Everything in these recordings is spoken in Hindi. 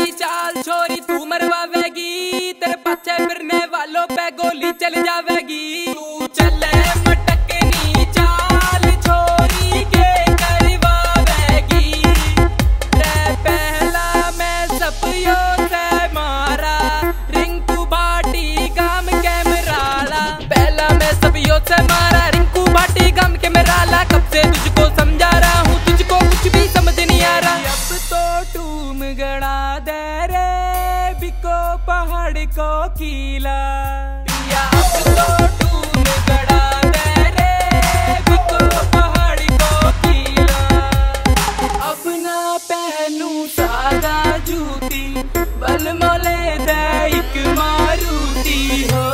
तेरी चाल छोरी तू मरवावेगी, तेरे पाछे फिरने वालों पे गोली चल जावेगी। तू चले मटकनी चाल छोरी के करवावेगी, रे पहला मैं सपियो से मारा रिंकू भाटी गाम के मराला। पहला मैं सपियो से मारा रिंकू भाटी गाम के मराला। कब से तुझको समझा रहा हूँ, तुझको कुछ भी समझ नहीं आ रहा। अब तो टूम गड़ा दे रे बिको पहाड़ को कीला, या अब तो टूम गड़ा दे रे बिको पहाड़ को कीला। अब ना पहनू सादा जूती बल मोले दे एक मारूती हो।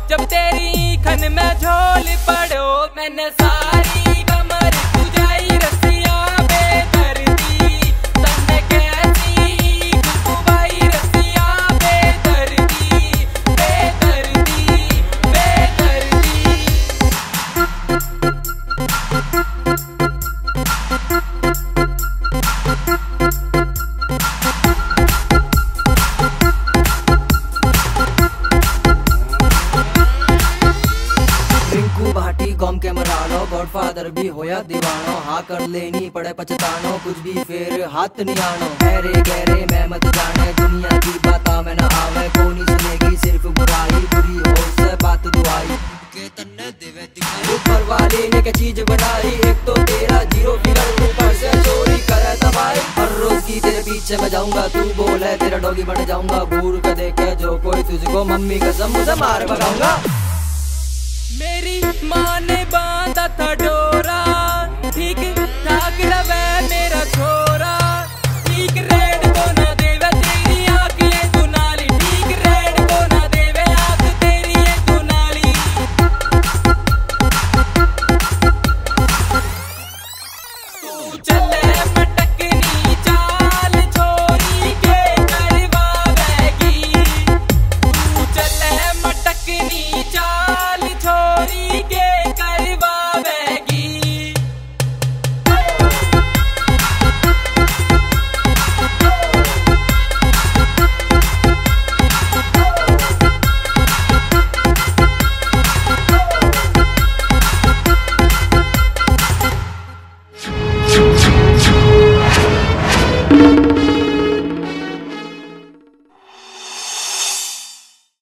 जब तेरी खन में झोल पड़ो मैंने सारी कमर तुझाई रसिया बेदर्दी। तन्ने कैसी खुशबुआई रसिया बेदर्दी बेदर्दी बेदर्दी। कॉम के मरानो गॉडफादर भी होया दीवानो, हाँ कर लेनी पड़े पछतानो कुछ भी फिर हाथ नहीं आनो। गहरे गहरे मैं मत जाने दुनिया की बाता में न आवे, कौन सुनेगी सिर्फ बुराई बुरी हो से बात दुआई के तन्ने देवे दिखाई। ऊपर वाले ने क्या चीज बनाई, एक तो तेरा जीरो फिगर ऊपर से चोरी करे दवाई। हर रोज की तेरे पीछे मैं जाऊंगा, तू बोले तेरा डॉगी बन जाऊंगा। घूर के देखे जो कोई तुझको मम्मी कसम मुझे मार भगाऊंगा। मेरी माँ ने बांधा था डोरा ठीक ठाक